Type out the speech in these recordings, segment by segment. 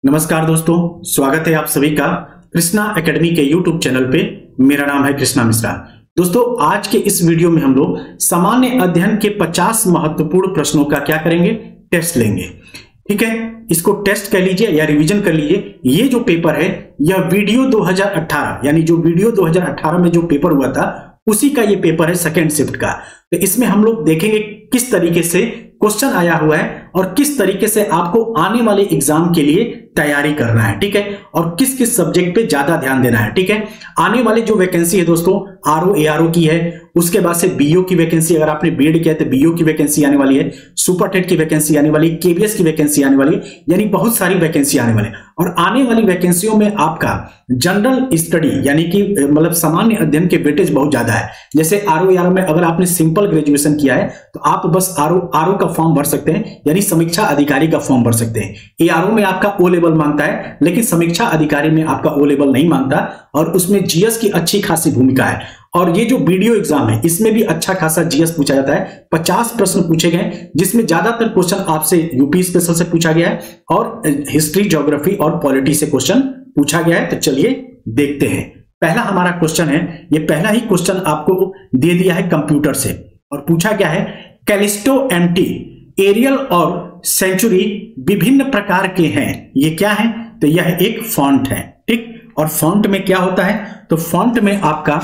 नमस्कार दोस्तों, स्वागत है आप सभी का कृष्णा एकेडमी के यूट्यूब चैनल पे। मेरा नाम है कृष्णा मिश्रा। दोस्तों, आज के इस वीडियो में हम लोग सामान्य अध्ययन के 50 महत्वपूर्ण प्रश्नों का क्या करेंगे, टेस्ट लेंगे। ठीक है, इसको टेस्ट कर लीजिए या रिवीजन कर लीजिए। ये जो पेपर है यह वीडियो 2018 यानी जो वीडियो 2018 में जो पेपर हुआ था उसी का ये पेपर है, सेकेंड शिफ्ट का। तो इसमें हम लोग देखेंगे किस तरीके से क्वेश्चन आया हुआ है और किस तरीके से आपको आने वाले एग्जाम के लिए तैयारी करना है। ठीक है, और किस किस सब्जेक्ट पे ज्यादा ध्यान देना है। ठीक है, आने वाली जो वैकेंसी है दोस्तों, आरओ एआरओ की है, उसके बाद से बीओ की वैकेंसी, अगर आपने बीएड किया तो बीओ की वैकेंसी आने वाली है, सुपर टेट की वैकेंसी आने वाली है, केबीएस की वैकेंसी आने वाली है, यानी बहुत सारी वैकेंसी आने वाली है। और आने वाली वैकेंसियों में आपका जनरल स्टडी यानी कि मतलब सामान्य अध्ययन के वेटेज बहुत ज्यादा है। जैसे आरओ एआरओ में अगर आपने सिंपल ग्रेजुएशन किया है तो आप बस आरओ का फॉर्म भर सकते हैं, यानी समीक्षा अधिकारी का फॉर्म भर सकते हैं। एआरओ में आपका ओ लेवल मांगता है, लेकिन समीक्षा अधिकारी में आपका ओ लेवल नहीं मांगता, और उसमें जीएस की अच्छी खासी भूमिका है। और ये जो वीडियो एग्जाम है इसमें भी अच्छा खासा जीएस पूछा जाता है। 50 प्रश्न पूछे गए, जिसमें ज्यादातर क्वेश्चन आपसे यूपी स्पेशल से पूछा गया है और हिस्ट्री, ज्योग्राफी और पॉलिटी से क्वेश्चन पूछा गया है। तो चलिए देखते हैं। पहला हमारा क्वेश्चन है, ये पहला ही क्वेश्चन आपको दे दिया है कंप्यूटर से, और पूछा गया है कैलिस्टो एमटी, एरियल और सेंचुरी विभिन्न प्रकार के हैं। ये क्या है? तो यह एक फॉन्ट है। ठीक, और फॉन्ट में क्या होता है? तो फॉन्ट में आपका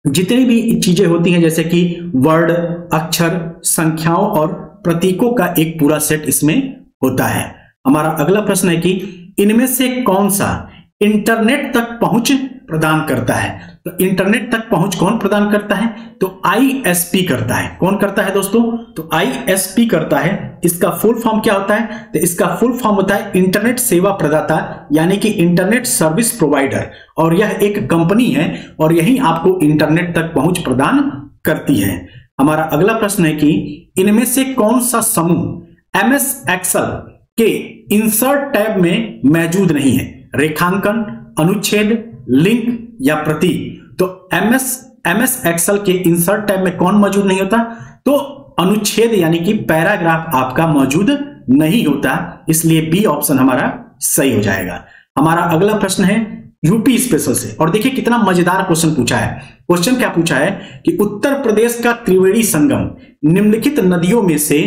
जितनी भी चीजें होती हैं, जैसे कि वर्ड, अक्षर, संख्याओं और प्रतीकों का एक पूरा सेट इसमें होता है। हमारा अगला प्रश्न है कि इनमें से कौन सा इंटरनेट तक पहुंच प्रदान करता है? तो इंटरनेट तक पहुंच कौन प्रदान करता है? तो आईएसपी करता है। कौन करता है दोस्तों? तो आईएसपी करता है। इसका फुल फॉर्म क्या होता है? तो इसका फुल फॉर्म होता है इंटरनेट सेवा प्रदाता, यानी कि इंटरनेट सर्विस प्रोवाइडर। और यह एक कंपनी है और यही आपको इंटरनेट तक पहुंच प्रदान करती है। हमारा अगला प्रश्न है कि इनमें से कौन सा समूह एमएस एक्सेल के इंसर्ट टैब में मौजूद नहीं है? रेखांकन, अनुच्छेद, लिंक या प्रतीक। तो एमएस एक्सेल के इंसर्ट टैब में कौन मौजूद नहीं होता? तो अनुच्छेद यानी कि पैराग्राफ आपका मौजूद नहीं होता, इसलिए बी ऑप्शन हमारा सही हो जाएगा। हमारा अगला प्रश्न है यूपी स्पेशल से, और देखिए कितना मजेदार क्वेश्चन पूछा है। क्वेश्चन क्या पूछा है कि उत्तर प्रदेश का त्रिवेणी संगम निम्नलिखित नदियों में से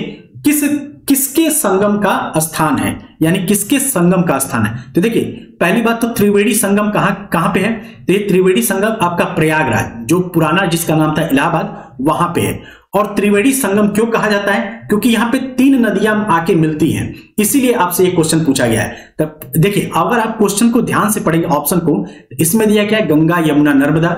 किसके संगम का स्थान है, यानी किसके संगम का स्थान है? तो देखिए पहली बात तो त्रिवेणी संगम कहां पे है? तो ये त्रिवेणी संगम आपका प्रयागराज, जो पुराना जिसका नाम था इलाहाबाद, वहां पे है। और त्रिवेणी संगम क्यों कहा जाता है? क्योंकि यहाँ पे 3 नदियां आके मिलती हैं, इसीलिए आपसे ये क्वेश्चन पूछा गया है। तब देखिए अगर आप क्वेश्चन को ध्यान से पढ़ेंगे ऑप्शन को, इसमें दिया क्या है? गंगा यमुना नर्मदा,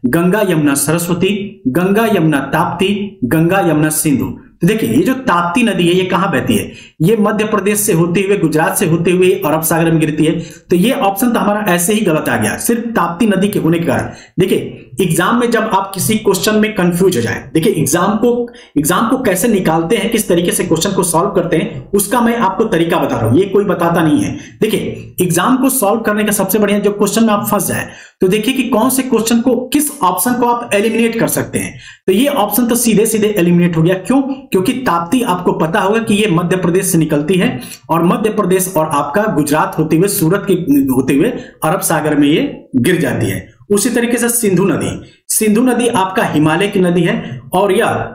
गंगा यमुना सरस्वती, गंगा यमुना ताप्ती, गंगा यमुना सिंधु। तो देखिए ये जो ताप्ती नदी है ये कहां बहती है? ये मध्य प्रदेश से होते हुए, गुजरात से होते हुए अरब सागर में गिरती है। तो ये ऑप्शन तो हमारा ऐसे ही गलत आ गया, सिर्फ ताप्ती नदी के होने के कारण। देखिए एग्जाम में जब आप किसी क्वेश्चन में कंफ्यूज हो जाए, देखिए एग्जाम को कैसे निकालते हैं, किस तरीके से क्वेश्चन को सॉल्व करते हैं, उसका मैं आपको तरीका बता रहा हूं, ये कोई बताता नहीं है। देखिए एग्जाम को सॉल्व करने का सबसे बढ़िया, जो क्वेश्चन में आप फंस जाए तो देखिए कि कौन से क्वेश्चन को, किस ऑप्शन को आप एलिमिनेट कर सकते हैं। तो ये ऑप्शन तो सीधे सीधे एलिमिनेट हो गया। क्यों? क्योंकि ताप्ती आपको पता होगा कि ये मध्य प्रदेश से निकलती है, और मध्य प्रदेश और आपका गुजरात होते हुए, सूरत के होते हुए अरब सागर में ये गिर जाती है। उसी तरीके से सिंधु नदी आपका हिमालय की नदी है, और यह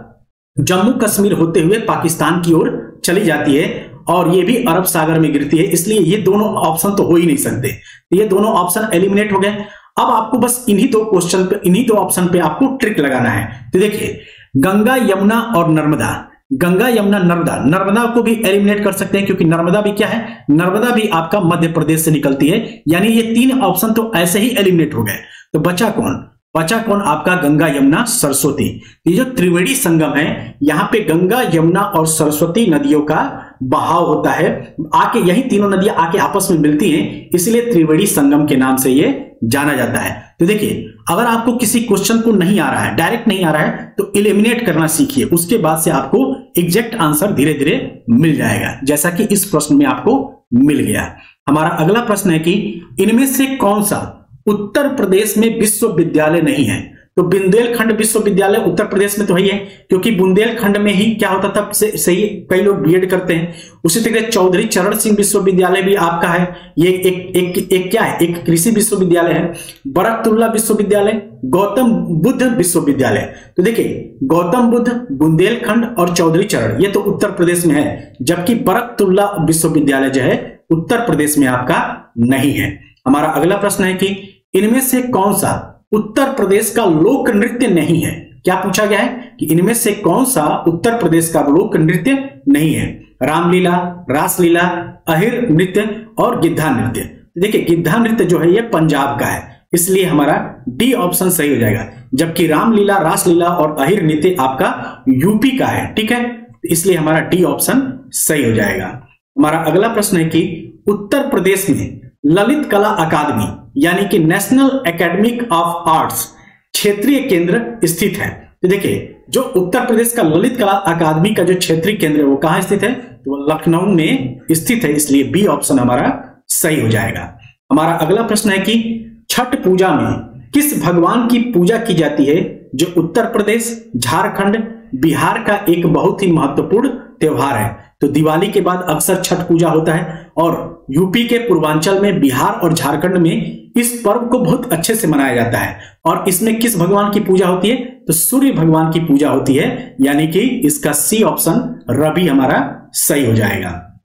जम्मू कश्मीर होते हुए पाकिस्तान की ओर चली जाती है, और ये भी अरब सागर में गिरती है। इसलिए ये दोनों ऑप्शन तो हो ही नहीं सकते, ये दोनों ऑप्शन एलिमिनेट हो गए। अब आपको बस इन्हीं दो ऑप्शन पे आपको ट्रिक लगाना है। तो देखिए गंगा यमुना और नर्मदा, गंगा यमुना नर्मदा को भी एलिमिनेट कर सकते हैं, क्योंकि नर्मदा भी क्या है? नर्मदा भी आपका मध्य प्रदेश से निकलती है, यानी ये 3 ऑप्शन तो ऐसे ही एलिमिनेट हो गए। तो बचा कौन? आपका गंगा यमुना सरस्वती। ये जो त्रिवेणी संगम है, यहाँ पे गंगा यमुना और सरस्वती नदियों का बहाव होता है, आके यही तीनों नदियां आके आपस में मिलती हैं, इसलिए त्रिवेणी संगम के नाम से ये जाना जाता है। तो देखिए अगर आपको किसी क्वेश्चन को नहीं आ रहा है, डायरेक्ट नहीं आ रहा है, तो एलिमिनेट करना सीखिए, उसके बाद से आपको एग्जैक्ट आंसर धीरे धीरे मिल जाएगा, जैसा कि इस प्रश्न में आपको मिल गया। हमारा अगला प्रश्न है कि इनमें से कौन सा उत्तर प्रदेश में विश्वविद्यालय नहीं है? तो बुंदेलखंड विश्वविद्यालय उत्तर प्रदेश में तो है ही है, क्योंकि बुंदेलखंड में ही क्या होता था सही कई लोग बीएड करते हैं। उसी तरह चौधरी चरण सिंह विश्वविद्यालय भी आपका है, ये एक क्या है, एक कृषि विश्वविद्यालय है। बरकतुल्ला विश्वविद्यालय, गौतम बुद्ध विश्वविद्यालय, तो देखिए गौतम बुद्ध, बुंदेलखंड और चौधरी चरण ये तो उत्तर प्रदेश में है, जबकि बरकतुल्ला विश्वविद्यालय जो है उत्तर प्रदेश में आपका नहीं है। हमारा अगला प्रश्न है कि इनमें से कौन सा उत्तर प्रदेश का लोक नृत्य नहीं है। क्या पूछा गया है कि इनमें से कौन सा उत्तर प्रदेश का लोक नृत्य नहीं है। रामलीला, रासलीला, अहिर नृत्य और गिद्धा नृत्य। देखिए गिद्धा नृत्य जो है ये पंजाब का है, इसलिए हमारा डी ऑप्शन सही हो जाएगा, जबकि रामलीला, रासलीला और अहिर नृत्य आपका यूपी का है। ठीक है, इसलिए हमारा डी ऑप्शन सही हो जाएगा। हमारा अगला प्रश्न है कि उत्तर प्रदेश में ललित कला अकादमी यानी कि नेशनल एकेडमिक ऑफ आर्ट्स क्षेत्रीय केंद्र स्थित है। तो देखिए जो उत्तर प्रदेश का ललित कला अकादमी का जो क्षेत्रीय केंद्र है वो कहां स्थित है, तो वो लखनऊ में स्थित है, इसलिए बी ऑप्शन हमारा सही हो जाएगा। हमारा अगला प्रश्न है कि छठ पूजा में किस भगवान की पूजा की जाती है, जो उत्तर प्रदेश, झारखंड, बिहार का एक बहुत ही महत्वपूर्ण त्योहार है। तो दिवाली के बाद अक्सर छठ पूजा होता है और यूपी के पूर्वांचल में, बिहार और झारखंड में इस पर्व को बहुत अच्छे से मनाया जाता है। और इसमें किस भगवान की पूजा होती है, तो सूर्य भगवान की पूजा होती है, यानी कि इसका सी ऑप्शन रवि हमारा सही हो जाएगा।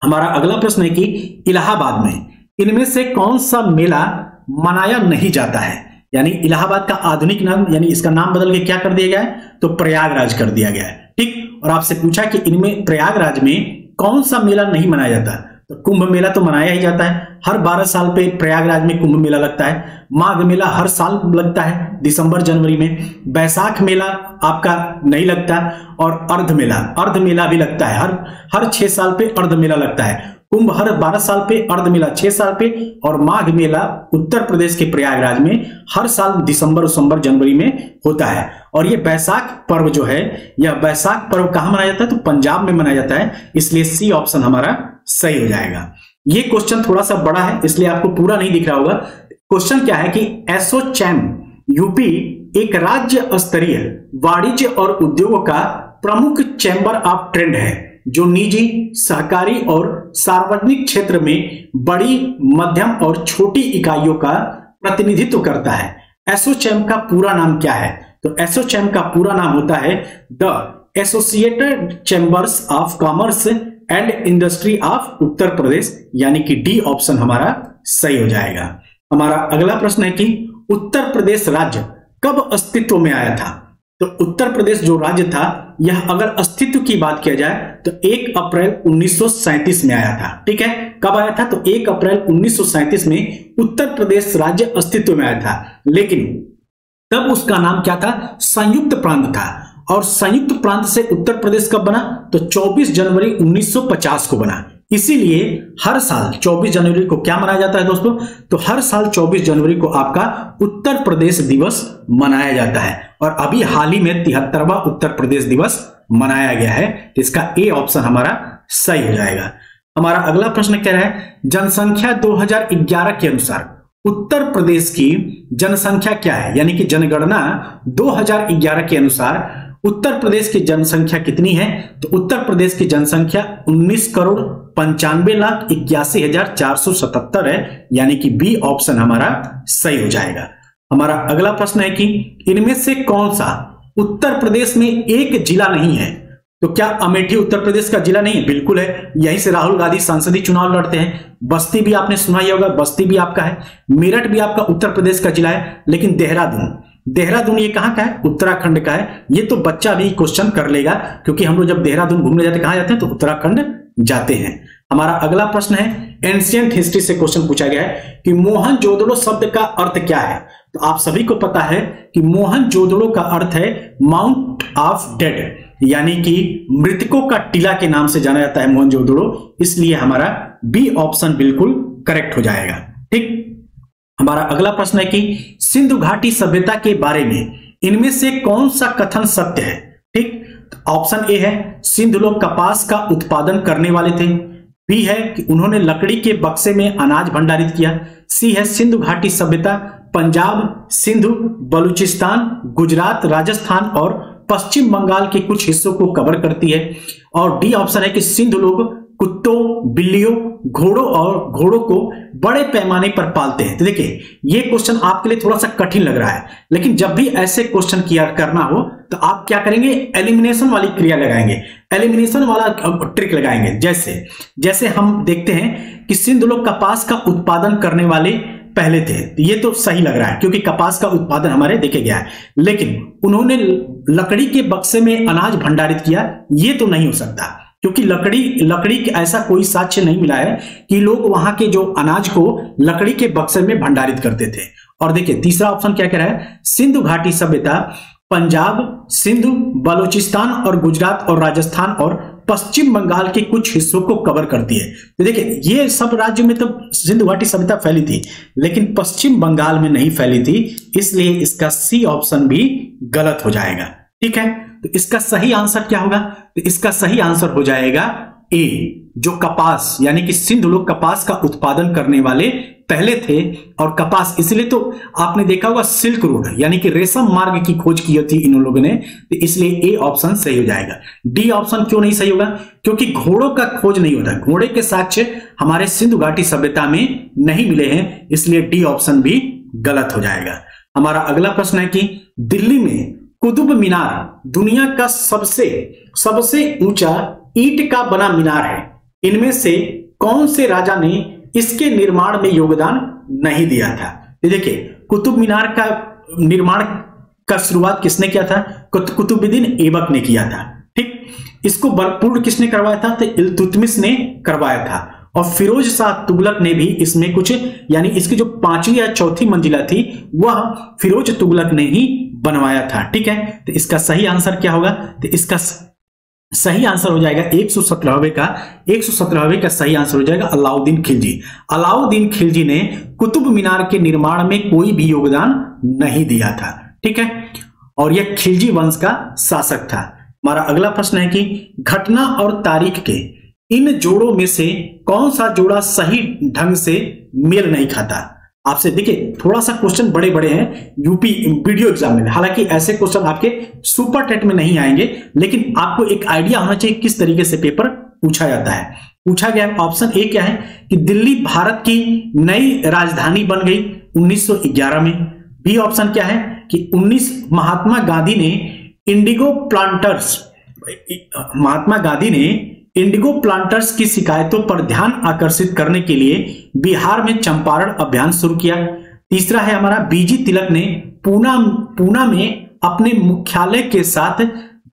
हमारा अगला प्रश्न है कि इलाहाबाद में इनमें से कौन सा मेला मनाया नहीं जाता है, यानी इलाहाबाद का आधुनिक नाम, यानी इसका नाम बदल के क्या कर दिया गया है, तो प्रयागराज कर दिया गया है। ठीक, और आपसे पूछा कि इनमें प्रयागराज में कौन सा मेला नहीं मनाया जाता, तो कुंभ मेला तो मनाया ही जाता है, हर 12 साल पे प्रयागराज में कुंभ मेला लगता है। माघ मेला हर साल लगता है दिसंबर जनवरी में। बैसाख मेला आपका नहीं लगता, और अर्ध मेला भी लगता है, हर 6 साल पे अर्ध मेला लगता है। कुंभ हर 12 साल पे, अर्ध मेला 6 साल पे, और माघ मेला उत्तर प्रदेश के प्रयागराज में हर साल दिसंबर जनवरी में होता है। और ये बैसाख पर्व जो है, यह बैसाख पर्व कहां मनाया जाता है, तो पंजाब में मनाया जाता है, इसलिए सी ऑप्शन हमारा सही हो जाएगा। ये क्वेश्चन थोड़ा सा बड़ा है, इसलिए आपको पूरा नहीं दिख रहा होगा। क्वेश्चन क्या है कि एसोचैम यूपी एक राज्य स्तरीय वाणिज्य और उद्योगों का प्रमुख चैम्बर ऑफ ट्रेड है, जो निजी, सहकारी और सार्वजनिक क्षेत्र में बड़ी, मध्यम और छोटी इकाइयों का प्रतिनिधित्व करता है। एसोचैम का पूरा नाम क्या है, तो एसोचैम का पूरा नाम होता है the associated chambers of commerce and industry of Uttar Pradesh, यानी कि डी ऑप्शन हमारा सही हो जाएगा। हमारा अगला प्रश्न है कि उत्तर प्रदेश राज्य कब अस्तित्व में आया था, तो उत्तर प्रदेश जो राज्य था, यह अगर अस्तित्व की बात किया जाए तो 1 अप्रैल 1937 में आया था। ठीक है, कब आया था, तो 1 अप्रैल 1937 में उत्तर प्रदेश राज्य अस्तित्व में आया था, लेकिन तब उसका नाम क्या था, संयुक्त प्रांत था। और संयुक्त प्रांत से उत्तर प्रदेश कब बना, तो 24 जनवरी 1950 को बना। इसीलिए हर साल 24 जनवरी को क्या मनाया जाता है दोस्तों, तो हर साल 24 जनवरी को आपका उत्तर प्रदेश दिवस मनाया जाता है। और अभी हाल ही में 73वां उत्तर प्रदेश दिवस मनाया गया है, तो इसका ए ऑप्शन हमारा सही हो जाएगा। हमारा अगला प्रश्न कह रहा है जनसंख्या 2011 के अनुसार उत्तर प्रदेश की जनसंख्या क्या है, यानी कि जनगणना 2011 के अनुसार उत्तर प्रदेश की जनसंख्या कितनी है, तो उत्तर प्रदेश की जनसंख्या 19,95,81,477 है, यानी कि बी ऑप्शन हमारा सही हो जाएगा। हमारा अगला प्रश्न है कि इनमें से कौन सा उत्तर प्रदेश में एक जिला नहीं है, तो क्या अमेठी उत्तर प्रदेश का जिला नहीं है, बिल्कुल है, यहीं से राहुल गांधी संसदीय चुनाव लड़ते हैं। बस्ती भी आपने सुना ही होगा, बस्ती भी आपका है। मेरठ भी आपका उत्तर प्रदेश का जिला है, लेकिन देहरादून ये कहां का है, उत्तराखंड का है। ये तो बच्चा भी क्वेश्चन कर लेगा, क्योंकि हम लोग जब देहरादून घूमने जाते हैं कहां जाते हैं, तो उत्तराखंड जाते हैं। हमारा अगला प्रश्न है एंशिएंट हिस्ट्री से क्वेश्चन पूछा गया है कि मोहनजोदड़ो शब्द का अर्थ क्या है, तो आप सभी को पता है कि मोहनजोदड़ो का अर्थ है माउंट ऑफ डेड, यानी कि मृतकों का टीला के नाम से जाना जाता है मोहनजोदड़ो, इसलिए हमारा बी ऑप्शन बिल्कुल करेक्ट हो जाएगा। ठीक, हमारा अगला प्रश्न है कि सिंधु घाटी सभ्यता के बारे में इनमें से कौन सा कथन सत्य है। ठीक, ऑप्शन ए है सिंधु लोग कपास का उत्पादन करने वाले थे, बी है कि उन्होंने लकड़ी के बक्से में अनाज भंडारित किया, सी है सिंधु घाटी सभ्यता पंजाब, सिंध, बलूचिस्तान, गुजरात, राजस्थान और पश्चिम बंगाल के कुछ हिस्सों को कवर करती है। और डी ऑप्शन है कि सिंध लोग कुत्तों, बिल्लियों, घोड़ों को बड़े पैमाने पर पालते हैं। तो देखिए ये क्वेश्चन आपके लिए थोड़ा सा कठिन लग रहा है, लेकिन जब भी ऐसे क्वेश्चन किया करना हो तो आप क्या करेंगे, एलिमिनेशन वाली क्रिया लगाएंगे, एलिमिनेशन वाला ट्रिक लगाएंगे। जैसे हम देखते हैं कि सिंध लोग कपास का उत्पादन करने वाले पहले थे, ये तो सही लग रहा है क्योंकि कपास का उत्पादन हमारे देखे गया है, लेकिन उन्होंने लकड़ी के बक्से में अनाज भंडारित किया, ये तो नहीं हो सकता क्योंकि लकड़ी ऐसा कोई साक्ष्य नहीं मिला है कि लोग वहां के जो अनाज को लकड़ी के बक्से में भंडारित करते थे। और देखिए तीसरा ऑप्शन क्या कह रहा है, सिंधु घाटी सभ्यता पंजाब, सिंधु, बलूचिस्तान और गुजरात और राजस्थान और पश्चिम बंगाल के कुछ हिस्सों को कवर करती है। तो देखिए ये सब राज्यों में तो सिंधु घाटी सभ्यता फैली थी, लेकिन पश्चिम बंगाल में नहीं फैली थी, इसलिए इसका सी ऑप्शन भी गलत हो जाएगा। ठीक है, तो इसका सही आंसर क्या होगा, तो इसका सही आंसर हो जाएगा ए, जो कपास, यानी कि सिंध लोग कपास का उत्पादन करने वाले पहले थे। और कपास इसलिए तो आपने देखा होगा सिल्क रोड यानी कि रेशम मार्ग की खोज की थी इन लोगों ने, तो इसलिए ए ऑप्शन सही हो जाएगा। डी ऑप्शन क्यों नहीं सही होगा, क्योंकि घोड़ों का खोज नहीं होता, घोड़े के साक्ष्य हमारे सिंधु घाटी सभ्यता में नहीं मिले हैं, इसलिए डी ऑप्शन भी गलत हो जाएगा। हमारा अगला प्रश्न है कि दिल्ली में कुतुब मीनार दुनिया का सबसे ऊंचा ईंट का बना मीनार है, इनमें से कौन से राजा ने इसके निर्माण में योगदान नहीं दिया था। देखिए कुतुब मीनार का निर्माण का शुरुआत किसने किया था, कुतुबुद्दीन ऐबक ने किया था। ठीक, इसको पूर्ण किसने करवाया था, तो इल्तुतमिश ने करवाया था। और फिरोज शाह तुगलक ने भी इसमें कुछ, यानी इसकी जो 5वीं या 4थी मंजिला थी वह फिरोज तुगलक ने ही बनवाया था। ठीक है, तो इसका सही आंसर क्या होगा, तो इसका सही आंसर हो जाएगा 117वें का सही आंसर हो जाएगा अलाउद्दीन खिलजी। अलाउद्दीन खिलजी ने कुतुब मीनार के निर्माण में कोई भी योगदान नहीं दिया था। ठीक है, और यह खिलजी वंश का शासक था। हमारा अगला प्रश्न है कि घटना और तारीख के इन जोड़ों में से कौन सा जोड़ा सही ढंग से मेल नहीं खाता। आपसे देखिए थोड़ा सा क्वेश्चन बड़े बड़े हैं यूपी वीडियो एग्जाम में, हालांकि ऐसे क्वेश्चन आपके सुपर टेट में नहीं आएंगे, लेकिन आपको एक आइडिया होना चाहिए किस तरीके से पेपर पूछा जाता है। पूछा गया ऑप्शन ए क्या है कि दिल्ली भारत की नई राजधानी बन गई 1911 में। बी ऑप्शन क्या है कि महात्मा गांधी ने इंडिगो प्लांटर्स की शिकायतों पर ध्यान आकर्षित करने के लिए बिहार में चंपारण अभियान शुरू किया। तीसरा है हमारा बीजी तिलक ने पूना में अपने मुख्यालय के साथ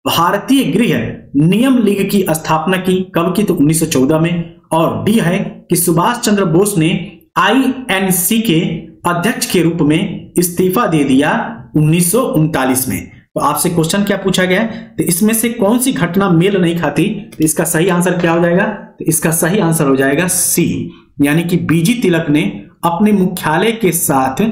भारतीय गृह नियम लीग की स्थापना की, कब की, तो 1914 में। और डी है कि सुभाष चंद्र बोस ने INC के अध्यक्ष के रूप में इस्तीफा दे दिया 1939 में। तो आपसे क्वेश्चन क्या पूछा गया है, तो इसमें से कौन सी घटना मेल नहीं खाती, तो इसका सही आंसर क्या हो जाएगा, तो इसका सही आंसर हो जाएगा सी, यानी कि बीजी तिलक ने अपने मुख्यालय के साथ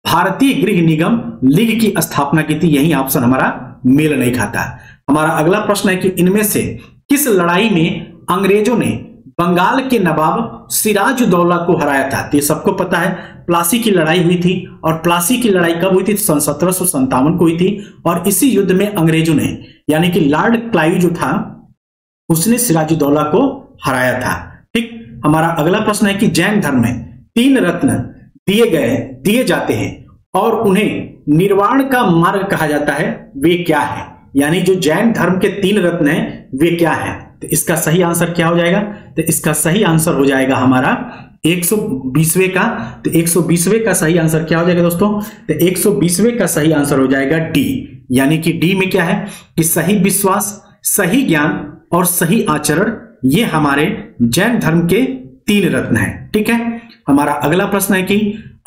भारतीय गृह निगम लीग की स्थापना की थी। यही ऑप्शन हमारा मेल नहीं खाता। हमारा अगला प्रश्न है कि इनमें से किस लड़ाई में अंग्रेजों ने बंगाल के नवाब सिराजुद्दौला को हराया था। तो ये सबको पता है, प्लासी की लड़ाई हुई थी, और प्लासी की लड़ाई कब हुई थी, 1757 को हुई थी। और इसी युद्ध में अंग्रेजों ने, यानी कि लॉर्ड क्लाइव जो था, उसने सिराजुद्दौला को हराया था। ठीक, हमारा अगला प्रश्न है कि जैन धर्म में 3 रत्न दिए जाते हैं और उन्हें निर्वाण का मार्ग कहा जाता है, वे क्या है। यानी जो जैन धर्म के 3 रत्न हैं वे क्या है, तो इसका सही आंसर क्या हो जाएगा, तो इसका सही आंसर हो जाएगा हमारा 120वें का। तो 120वें का सही आंसर क्या हो जाएगा दोस्तों, तो 120वें का सही आंसर हो जाएगा डी, यानी कि डी में क्या है कि सही विश्वास, सही ज्ञान और सही आचरण, ये हमारे जैन धर्म के 3 रत्न हैं। ठीक है, हमारा अगला प्रश्न है कि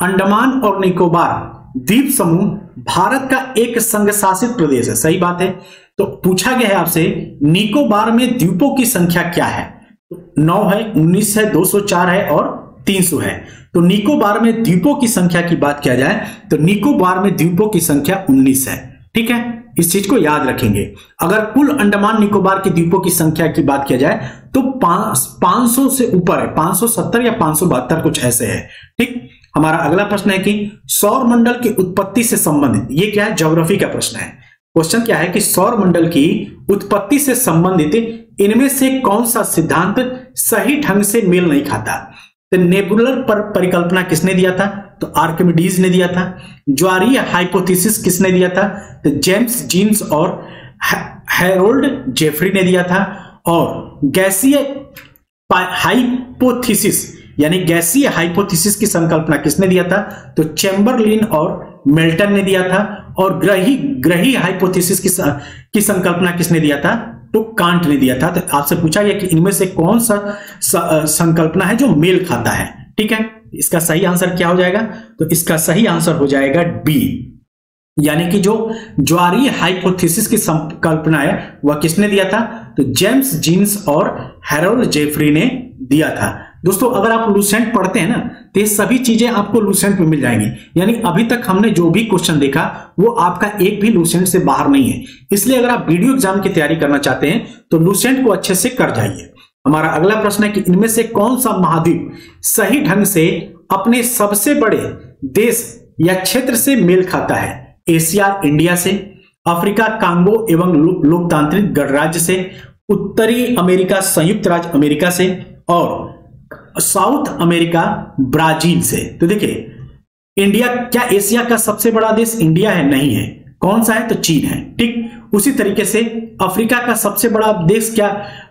अंडमान और निकोबार द्वीप समूह भारत का एक संघ शासित प्रदेश है। सही बात है। तो पूछा गया है आपसे निकोबार में द्वीपों की संख्या क्या है, तो 9 है, 19 है, 204 है और 300 है। तो निकोबार में द्वीपों की संख्या की बात किया जाए तो निकोबार में द्वीपों की संख्या 19 है। ठीक है, इस चीज को याद रखेंगे। अगर कुल अंडमान निकोबार के द्वीपों की संख्या की बात किया जाए तो 500 से ऊपर है, 570 या 572 कुछ ऐसे है। ठीक, हमारा अगला प्रश्न है कि सौर मंडल की उत्पत्ति से संबंधित, ये क्या है, ज्योग्राफी का प्रश्न है। क्वेश्चन क्या है कि सौर मंडल की उत्पत्ति से संबंधित इनमें से कौन सा सिद्धांत सही ढंग से मेल नहीं खाता। तो नेबुलर पर परिकल्पना किसने दिया था, तो आर्किमिडीज ने दिया था। ज्वारीय हाइपोथेसिस किसने दिया था, तो जेम्स जीन्स और हैरोल्ड जेफरी ने दिया था। और गैसीय हाइपोथेसिस यानी गैसीय हाइपोथेसिस की संकल्पना किसने दिया था, तो चैम्बरलिन और मेल्टन ने दिया था। और ग्रही हाइपोथेसिस की संकल्पना किसने दिया था, तो कांट ने दिया था। तो आपसे पूछा गया कि इनमें से कौन सा संकल्पना है जो मेल खाता है। ठीक है, इसका सही आंसर क्या हो जाएगा, तो इसका सही आंसर हो जाएगा बी, यानी कि जो ज्वारीय हाइपोथेसिस की संकल्पना है वह किसने दिया था, तो जेम्स जीन्स और हैरोल्ड जेफरी ने दिया था। दोस्तों अगर आप लूसेंट पढ़ते हैं ना तो ये सभी चीजें आपको लूसेंट में मिल जाएंगी, यानी अभी तक हमने जो भी क्वेश्चन देखा वो आपका एक भी लूसेंट से बाहर नहीं है। इसलिए अगर आप वीडियो एग्जाम की तैयारी करना चाहते हैं तो लूसेंट को अच्छे से कर जाइए। हमारा अगला प्रश्न है कि इनमें से कौन सा महाद्वीप सही ढंग से अपने सबसे बड़े देश या क्षेत्र से मेल खाता है। एशिया इंडिया से, अफ्रीका कांगो एवं लोकतांत्रिक गणराज्य से, उत्तरी अमेरिका संयुक्त राज्य अमेरिका से, और साउथ अमेरिका ब्राजील से। तो देखिए इंडिया, क्या एशिया का सबसे बड़ा देश इंडिया है? नहीं है। कौन सा है? तो चीन है। ठीक उसी तरीके से अफ्रीका का सबसे बड़ा देश क्या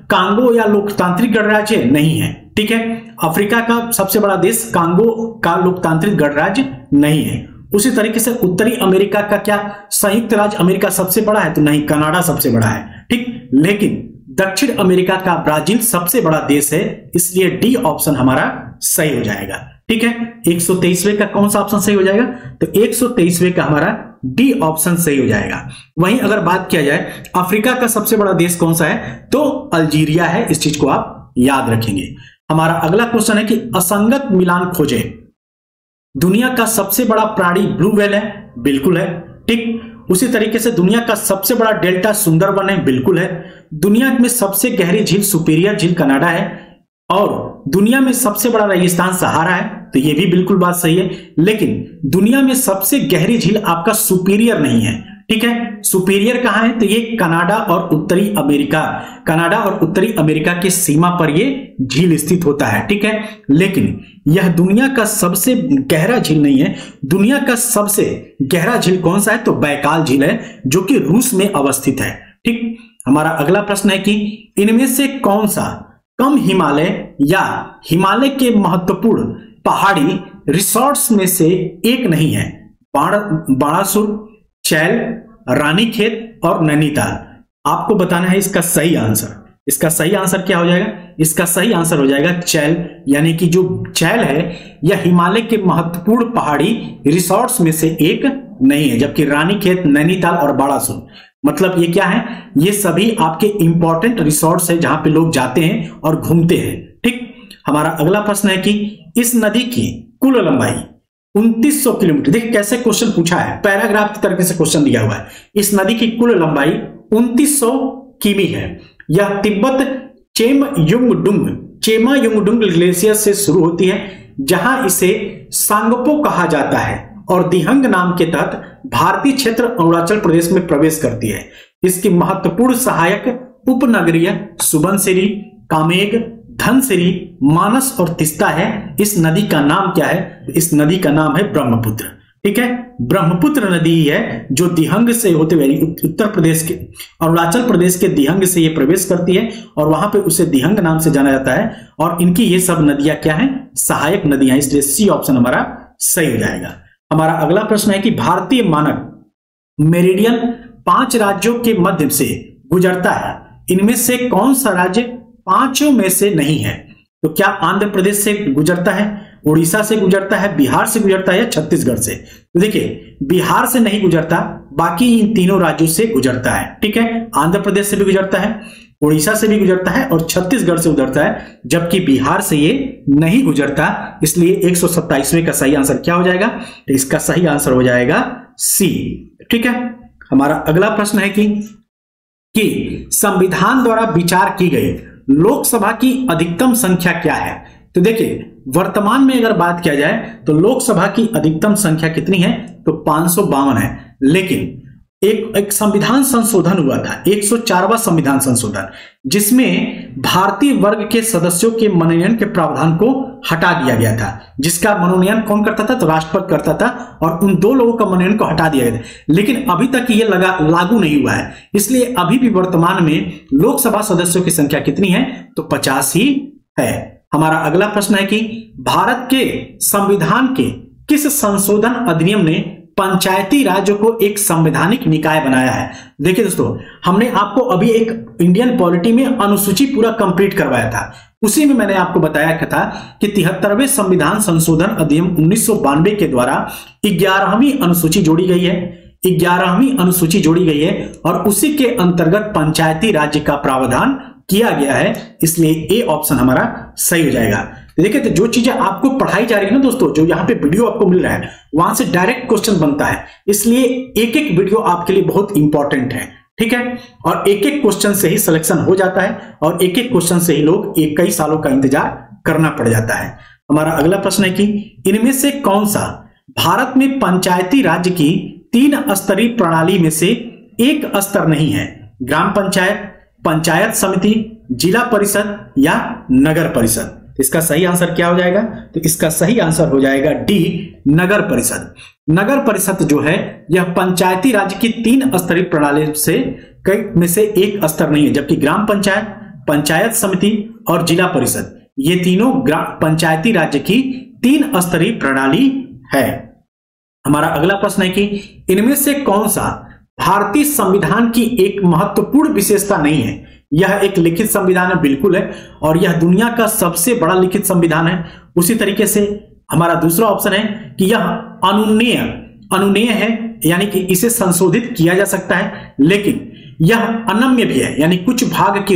कांगो या लोकतांत्रिक गणराज्य है? नहीं है। ठीक है, अफ्रीका का सबसे बड़ा देश कांगो का लोकतांत्रिक गणराज्य नहीं है। उसी तरीके से उत्तरी अमेरिका का क्या संयुक्त राज्य अमेरिका सबसे बड़ा है? तो नहीं, कनाडा सबसे बड़ा है। ठीक, लेकिन दक्षिण अमेरिका का ब्राजील सबसे बड़ा देश है, इसलिए डी ऑप्शन हमारा सही हो जाएगा। ठीक है, 123वें का कौन सा ऑप्शन सही हो जाएगा? तो 123वें का हमारा डी ऑप्शन सही हो जाएगा। वहीं अगर बात किया जाए अफ्रीका का सबसे बड़ा देश कौन सा है, तो अल्जीरिया है। इस चीज को आप याद रखेंगे। हमारा अगला क्वेश्चन है कि असंगत मिलान खोजें। दुनिया का सबसे बड़ा प्राणी ब्लू व्हेल है? बिल्कुल है। ठीक, उसी तरीके से दुनिया का सबसे बड़ा डेल्टा सुंदरबन है? बिल्कुल है। दुनिया में सबसे गहरी झील सुपीरियर झील कनाडा है। और दुनिया में सबसे बड़ा रेगिस्तान सहारा है? तो यह भी बिल्कुल बात सही है। लेकिन दुनिया में सबसे गहरी झील आपका सुपीरियर नहीं है। ठीक है, सुपीरियर कहां है? तो ये कनाडा और उत्तरी अमेरिका, कनाडा और उत्तरी अमेरिका के सीमा पर ये झील स्थित होता है। ठीक है, लेकिन यह दुनिया का सबसे गहरा झील नहीं है। दुनिया का सबसे गहरा झील कौन सा है? तो बैकाल झील है, जो कि रूस में अवस्थित है। ठीक, हमारा अगला प्रश्न है कि इनमें से कौन सा कम हिमालय या हिमालय के महत्वपूर्ण पहाड़ी रिसोर्ट्स में से एक नहीं है। बाणासुर, चैल, रानीखेत और नैनीताल। आपको बताना है इसका सही आंसर। इसका सही आंसर क्या हो जाएगा? इसका सही आंसर हो जाएगा चैल, यानी कि जो चैल है यह हिमालय के महत्वपूर्ण पहाड़ी रिसोर्ट्स में से एक नहीं है, जबकि रानीखेत, नैनीताल और बाणासुर, मतलब ये क्या है? ये सभी आपके इंपॉर्टेंट रिसोर्ट्स है जहां पे लोग जाते हैं और घूमते हैं। ठीक, हमारा अगला प्रश्न है कि इस नदी की कुल लंबाई 2900 किलोमीटर। देखिए कैसे क्वेश्चन पूछा है, पैराग्राफ की तरीके से क्वेश्चन दिया हुआ है। इस नदी की कुल लंबाई 2900 किमी है। यह तिब्बत चेमायुंगडुंग ग्लेशियर से शुरू होती है, जहां इसे सांगपो कहा जाता है, और दिहंग नाम के तहत भारतीय क्षेत्र अरुणाचल प्रदेश में प्रवेश करती है। इसकी महत्वपूर्ण सहायक उपनगरीय सुबनसिरी, कामेग, धनसिरी, मानस और तिस्ता है। इस नदी का नाम क्या है? इस नदी का नाम है ब्रह्मपुत्र। ठीक है, ब्रह्मपुत्र नदी है जो दिहंग से होते हुए उत्तर प्रदेश के अरुणाचल प्रदेश के दिहंग से ये प्रवेश करती है, और वहां पे उसे दिहंग नाम से जाना जाता है। और इनकी ये सब नदियां क्या हैं? सहायक नदियां, इसलिए सी ऑप्शन हमारा सही हो जाएगा। हमारा अगला प्रश्न है कि भारतीय मानक मेरिडियन 5 राज्यों के मध्य से गुजरता है। इनमें से कौन सा राज्य 5 में से नहीं है? तो क्या आंध्र प्रदेश से गुजरता है, उड़ीसा से गुजरता है, बिहार से गुजरता है या छत्तीसगढ़ से? तो देखिए बिहार से नहीं गुजरता, बाकी इन तीनों राज्यों से गुजरता है। ठीक है, आंध्र प्रदेश से भी गुजरता है, उड़ीसा से भी गुजरता है और छत्तीसगढ़ से गुजरता है, जबकि बिहार से ये नहीं गुजरता। इसलिए 127वें का सही आंसर क्या हो जाएगा? तो इसका सही आंसर हो जाएगा सी। ठीक है, हमारा अगला प्रश्न है कि संविधान द्वारा विचार की गई लोकसभा की अधिकतम संख्या क्या है? तो देखिए वर्तमान में अगर बात किया जाए तो लोकसभा की अधिकतम संख्या कितनी है, तो 552 है। लेकिन एक संविधान संशोधन हुआ था, 104वां संविधान संशोधन, जिसमें भारतीय वर्ग के सदस्यों के मनोनयन के प्रावधान को हटा दिया गया था। जिसका मनोनयन कौन करता था, तो राष्ट्रपति करता था, और उन 2 लोगों का मनोनयन को हटा दिया गया था। लेकिन अभी तक ये लागू नहीं हुआ है, इसलिए अभी भी वर्तमान में लोकसभा सदस्यों की संख्या कितनी है, तो 50 ही है। हमारा अगला प्रश्न है कि भारत के संविधान के किस संशोधन अधिनियम ने पंचायती राज्य को एक संवैधानिक निकाय बनाया है। देखिए दोस्तों, हमने आपको अभी एक इंडियन पॉलिटी में अनुसूची पूरा कंप्लीट करवाया था, उसी में मैंने आपको बताया था कि 73वें संविधान संशोधन अधिनियम 1992 के द्वारा 11वीं अनुसूची जोड़ी गई है, 11वीं अनुसूची जोड़ी गई है, और उसी के अंतर्गत पंचायती राज्य का प्रावधान किया गया है। इसलिए ए ऑप्शन हमारा सही हो जाएगा। देखिए, तो जो चीजें आपको पढ़ाई जा रही है ना दोस्तों, जो यहाँ पे वीडियो आपको मिल रहा है, वहां से डायरेक्ट क्वेश्चन बनता है, इसलिए एक एक वीडियो आपके लिए बहुत इंपॉर्टेंट है, ठीक है। और एक एक क्वेश्चन से ही सिलेक्शन हो जाता है, और एक एक क्वेश्चन से ही लोग कई सालों का इंतजार करना पड़ जाता है। हमारा अगला प्रश्न है कि इनमें से कौन सा भारत में पंचायती राज्य की 3 स्तरीय प्रणाली में से एक स्तर नहीं है? ग्राम पंचायत, पंचायत समिति, जिला परिषद या नगर परिषद। इसका सही आंसर क्या हो जाएगा, तो इसका सही आंसर हो जाएगा डी, नगर परिषद। नगर परिषद जो है यह पंचायती राज्य की 3 स्तरीय प्रणाली में से एक स्तर नहीं है, जबकि ग्राम पंचायत, पंचायत समिति और जिला परिषद ये तीनों पंचायती राज्य की 3 स्तरीय प्रणाली है। हमारा अगला प्रश्न है कि इनमें से कौन सा भारतीय संविधान की एक महत्वपूर्ण विशेषता नहीं है? यह एक लिखित संविधान है, बिल्कुल है, और यह दुनिया का सबसे बड़ा लिखित संविधान है। उसी तरीके से हमारा दूसरा ऑप्शन है कि यह अनुमेय है, यानी कि इसे संशोधित किया जा सकता है, लेकिन यह अनम्य भी है, यानी कुछ भाग के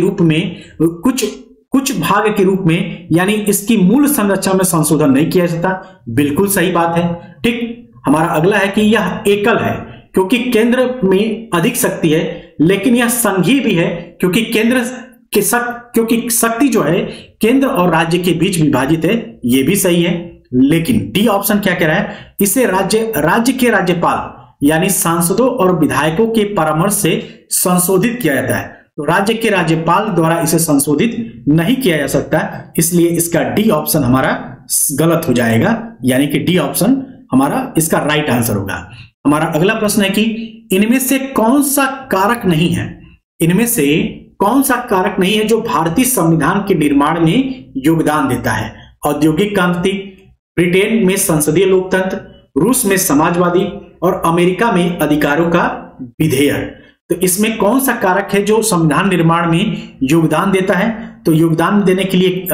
रूप में यानी इसकी मूल संरचना में संशोधन नहीं किया जा सकता। बिल्कुल सही बात है, ठीक। हमारा अगला है कि यह एकल है क्योंकि केंद्र में अधिक शक्ति है, लेकिन यह संघीय भी है क्योंकि क्योंकि शक्ति जो है केंद्र और राज्य के बीच विभाजित है। यह भी सही है, लेकिन डी ऑप्शन क्या कह रहा है, इसे राज्य के राज्यपाल यानी सांसदों और विधायकों के परामर्श से संशोधित किया जाता है। तो राज्य के राज्यपाल द्वारा इसे संशोधित नहीं किया जा सकता, इसलिए इसका डी ऑप्शन हमारा गलत हो जाएगा, यानी कि डी ऑप्शन हमारा इसका राइट आंसर होगा। हमारा अगला प्रश्न है कि इनमें से कौन सा कारक नहीं है, इनमें से कौन सा कारक नहीं है जो भारतीय संविधान के निर्माण में योगदान देता है? औद्योगिक क्रांति, ब्रिटेन में संसदीय लोकतंत्र, रूस में समाजवादी और अमेरिका में अधिकारों का विधेयक। तो इसमें कौन सा कारक है जो संविधान निर्माण में योगदान देता है? तो योगदान देने के लिए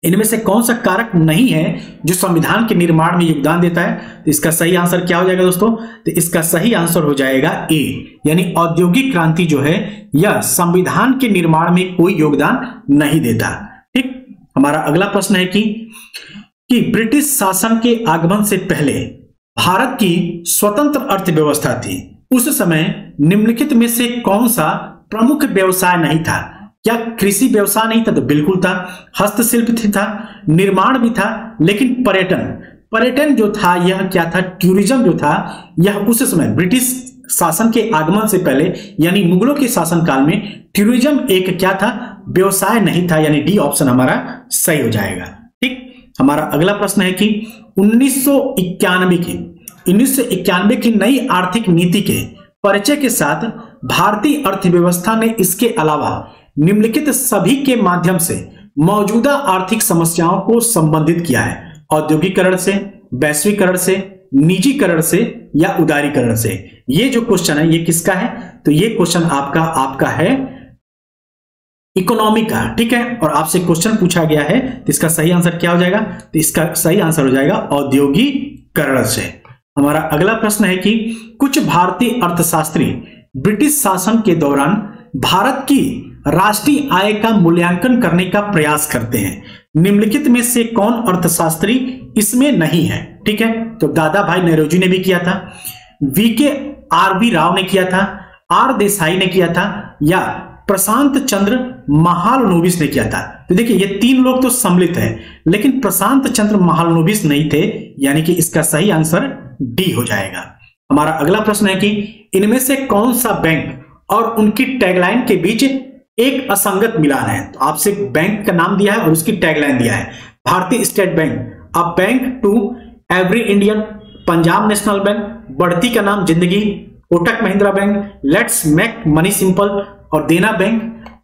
इनमें से कौन सा कारक नहीं है जो संविधान के निर्माण में योगदान देता है? तो इसका सही आंसर क्या हो जाएगा दोस्तों? तो इसका सही आंसर हो जाएगा ए, यानी औद्योगिक क्रांति जो है यह संविधान के निर्माण में कोई योगदान नहीं देता, ठीक। हमारा अगला प्रश्न है कि ब्रिटिश शासन के आगमन से पहले भारत की स्वतंत्र अर्थव्यवस्था थी, उस समय निम्नलिखित में से कौन सा प्रमुख व्यवसाय नहीं था? क्या कृषि व्यवसाय नहीं था? तो बिल्कुल था। हस्तशिल्प था, निर्माण भी था, लेकिन पर्यटन जो था यह क्या था? टूरिज्म जो था यह उस समय ब्रिटिश शासन के आगमन से पहले यानी मुगलों के शासनकाल में टूरिज्म एक क्या था? व्यवसाय नहीं था, यानी डी ऑप्शन हमारा सही हो जाएगा, ठीक। हमारा अगला प्रश्न है कि 1991 की नई आर्थिक नीति के परिचय के साथ भारतीय अर्थव्यवस्था ने इसके अलावा निम्नलिखित सभी के माध्यम से मौजूदा आर्थिक समस्याओं को संबोधित किया है? औद्योगिकरण से, वैश्वीकरण से, निजीकरण से या उदारीकरण से। ये जो क्वेश्चन है ये किसका है? तो ये क्वेश्चन आपका है इकोनॉमी का, ठीक है। और आपसे क्वेश्चन पूछा गया है तो इसका सही आंसर क्या हो जाएगा? तो इसका सही आंसर हो जाएगा औद्योगिकरण से। हमारा अगला प्रश्न है कि कुछ भारतीय अर्थशास्त्री ब्रिटिश शासन के दौरान भारत की राष्ट्रीय आय का मूल्यांकन करने का प्रयास करते हैं। निम्नलिखित में से कौन अर्थशास्त्री इसमें नहीं है? ठीक है, तो दादा भाई नौरोजी ने भी किया था, वीके आर बी राव ने किया था, आर देसाई ने किया था, या प्रशांत चंद्र महालनोबिस ने किया था। तो देखिए ये तीन लोग तो सम्मिलित है, लेकिन प्रशांत चंद्र महालनोबिस नहीं थे, यानी कि इसका सही आंसर डी हो जाएगा। हमारा अगला प्रश्न है कि इनमें से कौन सा बैंक और उनकी टैगलाइन के बीच एक असंगत मिलान है। तो आपसे बैंक का नाम दिया है और उसकी टैगलाइन दिया है, Bharatiya state bank, a bank to every Indian, Punjab national bank, बढ़ती का नाम जिंदगी, Kotak Mahindra bank, let's make money simple और Dena bank,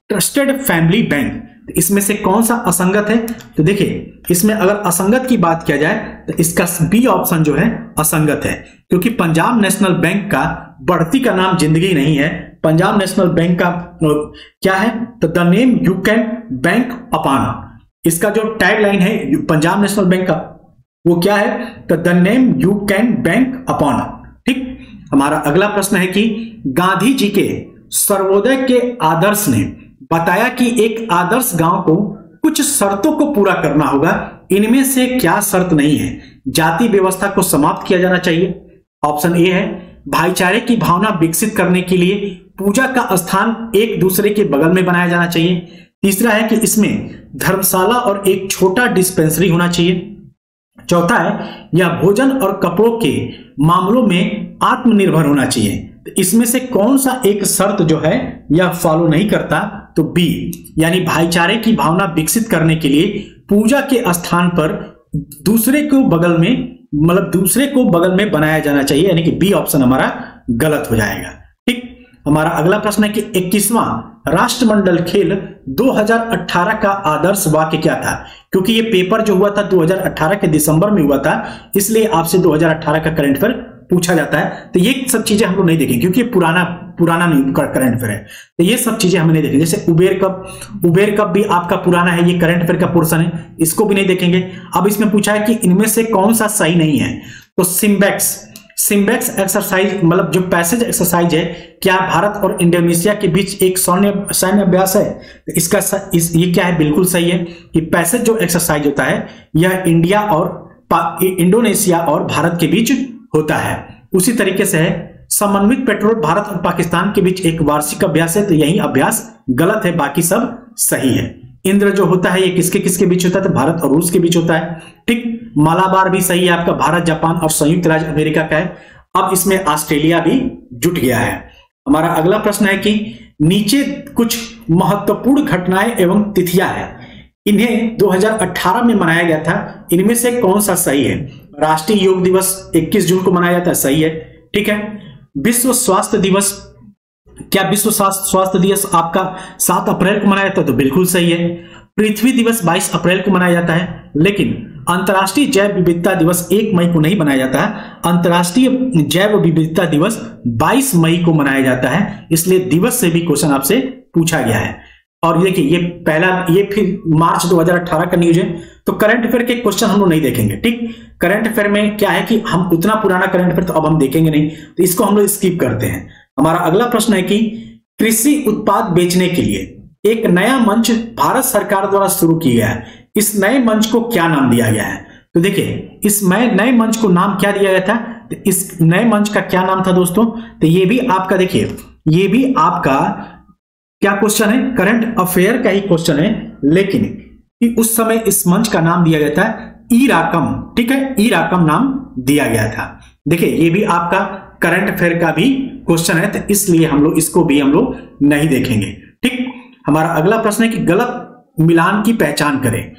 trusted family bank. तो इसमें से कौन सा असंगत है? तो देखिए इसमें अगर असंगत की बात किया जाए तो इसका बी ऑप्शन जो है असंगत है, क्योंकि पंजाब नेशनल बैंक का बढ़ती का नाम जिंदगी नहीं है। पंजाब नेशनल बैंक का क्या है? तो the name you can bank upon. इसका जो टैगलाइन है पंजाब नेशनल बैंक का वो क्या है? तो the name you can bank upon. ठीक। हमारा अगला प्रश्न है कि गांधी जी के सर्वोदय के आदर्श ने बताया कि एक आदर्श गांव को कुछ शर्तों को पूरा करना होगा, इनमें से क्या शर्त नहीं है? जाति व्यवस्था को समाप्त किया जाना चाहिए। ऑप्शन ए है भाईचारे की भावना विकसित करने के लिए पूजा का स्थान एक दूसरे के बगल में बनाया जाना चाहिए। तीसरा है कि इसमें धर्मशाला और एक छोटा डिस्पेंसरी होना चाहिए। चौथा है यह भोजन और कपड़ों के मामलों में आत्मनिर्भर होना चाहिए। तो इसमें से कौन सा एक शर्त जो है यह फॉलो नहीं करता? तो बी, यानी भाईचारे की भावना विकसित करने के लिए पूजा के स्थान पर दूसरे को बगल में, मतलब दूसरे को बगल में बनाया जाना चाहिए, यानी कि बी ऑप्शन हमारा गलत हो जाएगा। ठीक। हमारा अगला प्रश्न है कि 21वां राष्ट्रमंडल खेल 2018 का आदर्श वाक्य क्या था? क्योंकि ये पेपर जो हुआ था 2018 के दिसंबर में हुआ था, इसलिए आपसे 2018 का करंट अफेयर पूछा जाता है। तो ये सब चीजें हम लोग नहीं देखेंगे क्योंकि पुराना नहीं करंट अफेयर है, तो ये सब चीजें हमें नहीं देखेंगे। जैसे उबेर कप भी आपका पुराना है, ये करंट अफेयर का पोर्शन है, इसको भी नहीं देखेंगे। अब इसमें पूछा है कि इनमें से कौन सा सही नहीं है? तो सिम्बेक्स एक्सरसाइज, मतलब जो पैसेज एक्सरसाइज है, क्या भारत और इंडोनेशिया के बीच एक सैन्य अभ्यास है? इसका ये क्या है? बिल्कुल सही है कि पैसेज जो एक्सरसाइज होता है यह इंडोनेशिया और भारत के बीच होता है। उसी तरीके से है समन्वित पेट्रोल भारत और पाकिस्तान के बीच एक वार्षिक अभ्यास है, तो यही अभ्यास गलत है, बाकी सब सही है। इंद्र जो होता है ये किसके किसके बीच होता है? तो भारत और रूस के बीच होता है। ठीक। मालाबार भी सही है आपका, भारत, जापान और संयुक्त राज्य अमेरिका का है। अब इसमें ऑस्ट्रेलिया भी जुट गया है। हमारा अगला प्रश्न है कि नीचे कुछ महत्वपूर्ण घटनाएं एवं तिथियां हैं, इन्हें 2018 में मनाया गया था, इनमें से कौन सा सही है? राष्ट्रीय योग दिवस 21 जून को मनाया जाता है, सही है। ठीक है। विश्व स्वास्थ्य दिवस, क्या विश्व स्वास्थ्य दिवस आपका 7 अप्रैल को मनाया जाता है? तो बिल्कुल सही है। पृथ्वी दिवस 22 अप्रैल को मनाया जाता है, लेकिन अंतर्राष्ट्रीय जैव विविधता दिवस 1 मई को नहीं मनाया जाता है। अंतर्राष्ट्रीय जैव विविधता दिवस 22 मई को मनाया जाता है, इसलिए दिवस से भी क्वेश्चन आपसे पूछा गया है। और देखिए ये फिर मार्च 2018 का न्यूज है, तो करंट अफेयर के क्वेश्चन हम लोग नहीं देखेंगे। ठीक। करंट अफेयर में क्या है कि हम उतना पुराना करंट अफेयर तो अब हम देखेंगे नहीं, तो इसको हम लोग स्किप करते हैं। हमारा अगला प्रश्न है कि कृषि उत्पाद बेचने के लिए एक नया मंच भारत सरकार द्वारा शुरू किया गया है, इस नए मंच को क्या नाम दिया गया है? तो देखिए इस नए मंच को नाम क्या दिया गया था? तो इस नए मंच का क्या नाम था दोस्तों? तो ये भी आपका, देखिए ये भी आपका क्या क्वेश्चन है? करंट अफेयर का ही क्वेश्चन है, लेकिन कि उस समय इस मंच का नाम दिया गया था ई-राकम। ठीक है, ई-राकम नाम दिया गया था। देखिए ये भी आपका करंट अफेयर का भी क्वेश्चन है, तो इसलिए हम लोग इसको भी हम लोग नहीं देखेंगे। ठीक। हमारा अगला प्रश्न है कि गलत मिलान की पहचान करें।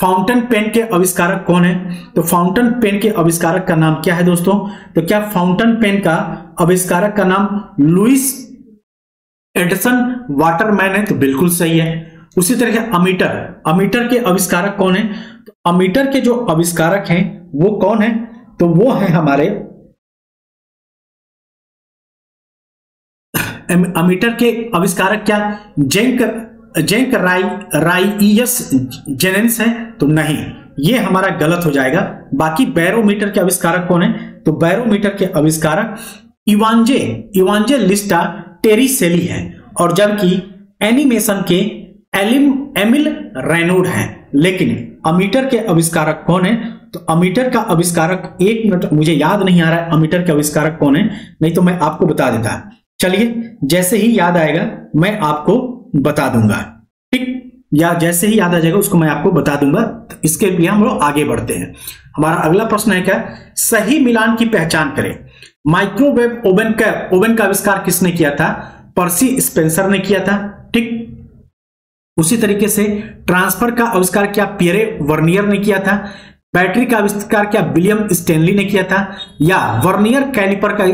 फाउंटेन पेन के आविष्कारक कौन है? तो फाउंटेन पेन के आविष्कारक का नाम क्या है दोस्तों? तो क्या फाउंटेन पेन का आविष्कारक का नाम लुइस एडिसन वाटरमैन है? तो बिल्कुल सही है। उसी तरह के अमीटर के आविष्कारक कौन है? तो अमीटर के जो आविष्कारक हैं वो कौन है? तो वो है हमारे अमीटर के आविष्कारक क्या जेंक राइयस जेनेंस है? तो नहीं, ये हमारा गलत हो जाएगा। बाकी बैरोमीटर के आविष्कारक कौन है? तो बैरोमीटर के आविष्कारक इवांजेलिस्टा टेरिसेली है, और जबकि एनिमेशन के एमिल रेनोड है। लेकिन अमीटर के आविष्कारक कौन है? तो अमीटर का आविष्कारक, एक मिनट मुझे याद नहीं आ रहा है अमीटर के आविष्कारक कौन है, नहीं तो मैं आपको बता देता। चलिए जैसे ही याद आएगा मैं आपको बता दूंगा, ठीक, या जैसे ही याद आ जाएगा उसको मैं आपको बता दूंगा। तो इसके लिए हम लोग आगे बढ़ते हैं। हमारा अगला प्रश्न है क्या, सही मिलान की पहचान करें। माइक्रोवेव ओवन का आविष्कार किसने किया था? पर्सी स्पेंसर ने किया था, ठीक। उसी तरीके से ट्रांसफर का आविष्कार क्या पियरे वर्नियर ने किया था? बैटरी का आविष्कार क्या विलियम स्टेनली ने किया था? या वर्नियर कैलिपर का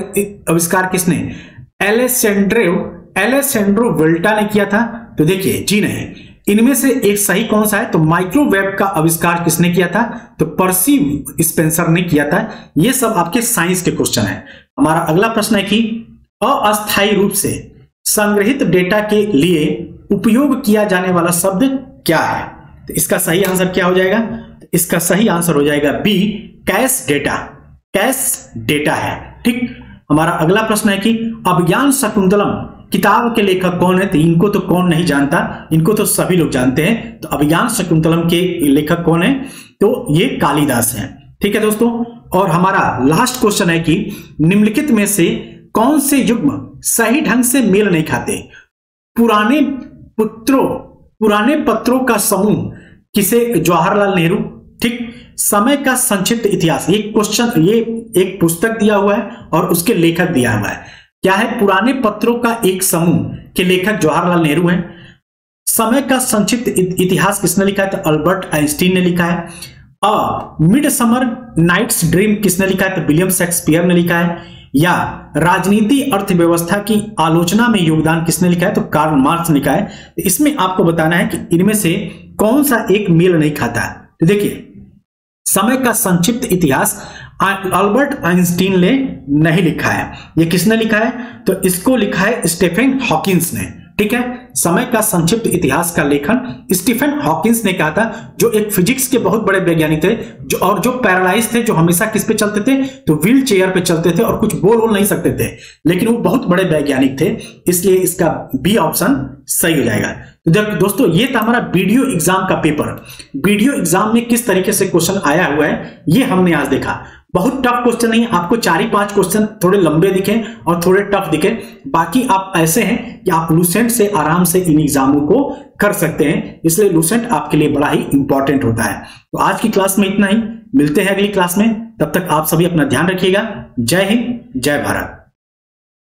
आविष्कार किसने? एलेसेंड्रो वेल्टा ने किया था? तो देखिए जी नहीं, इनमें से एक सही कौन सा है? तो माइक्रोवेव का आविष्कार किसने किया था? तो पर्सी स्पेंसर ने किया था। ये सब आपके साइंस के क्वेश्चन है। हमारा अगला प्रश्न है कि अस्थायी रूप से संग्रहित डेटा के लिए उपयोग किया जाने वाला शब्द क्या है? तो इसका सही आंसर क्या हो जाएगा? तो इसका सही आंसर हो जाएगा B, cache data. Cache data है, ठीक। हमारा अगला प्रश्न है कि अभिज्ञान शकुंतलम किताब के लेखक कौन है? तो इनको तो कौन नहीं जानता, इनको तो सभी लोग जानते हैं। तो अभिज्ञान शकुंतलम के लेखक कौन है? तो ये कालिदास हैं, ठीक है दोस्तों। और हमारा लास्ट क्वेश्चन है कि निम्नलिखित में से कौन से युग्म सही ढंग से मेल नहीं खाते? पुराने पत्रों का समूह किसे? जवाहरलाल नेहरू, ठीक। समय का संक्षिप्त इतिहास, ये क्वेश्चन, ये एक पुस्तक दिया हुआ है और उसके लेखक दिया हुआ है। क्या है? पुराने पत्रों का एक समूह के लेखक जवाहरलाल नेहरू हैं। समय का संक्षिप्त इतिहास किसने लिखा है? तो अल्बर्ट आइंस्टीन ने लिखा है। मिडसमर नाइट्स ड्रीम किसने लिखा है? तो विलियम शेक्सपियर ने लिखा है। या राजनीति अर्थव्यवस्था की आलोचना में योगदान किसने लिखा है? तो कार्ल मार्क्स ने लिखा है। इसमें आपको बताना है कि इनमें से कौन सा एक मेल नहीं खाता। तो देखिए, समय का संक्षिप्त इतिहास अल्बर्ट आइंस्टीन ने नहीं लिखा है। ये किसने लिखा है? तो इसको लिखा है स्टीफन हॉकिंस ने, ठीक है। समय का संक्षिप्त इतिहास का लेखन स्टीफन हॉकिंस ने कहा था, जो एक फिजिक्स के बहुत बड़े वैज्ञानिक थे, जो पैरालाइज थे, जो हमेशा किस पे चलते थे? तो व्हील चेयर पे चलते थे और कुछ बोल नहीं सकते थे, लेकिन वो बहुत बड़े वैज्ञानिक थे। इसलिए इसका बी ऑप्शन सही हो जाएगा। तो दोस्तों, ये था हमारा वीडियो एग्जाम का पेपर। वीडियो एग्जाम में किस तरीके से क्वेश्चन आया हुआ है ये हमने आज देखा। बहुत टफ क्वेश्चन नहीं, आपको 4 ही 5 क्वेश्चन थोड़े लंबे दिखे और थोड़े टफ दिखे, बाकी आप ऐसे हैं कि आप लूसेंट से आराम से इन एग्जामों को कर सकते हैं। इसलिए लूसेंट आपके लिए बड़ा ही इंपॉर्टेंट होता है। तो आज की क्लास में इतना ही, मिलते हैं अगली क्लास में। तब तक आप सभी अपना ध्यान रखिएगा। जय हिंद, जय भारत।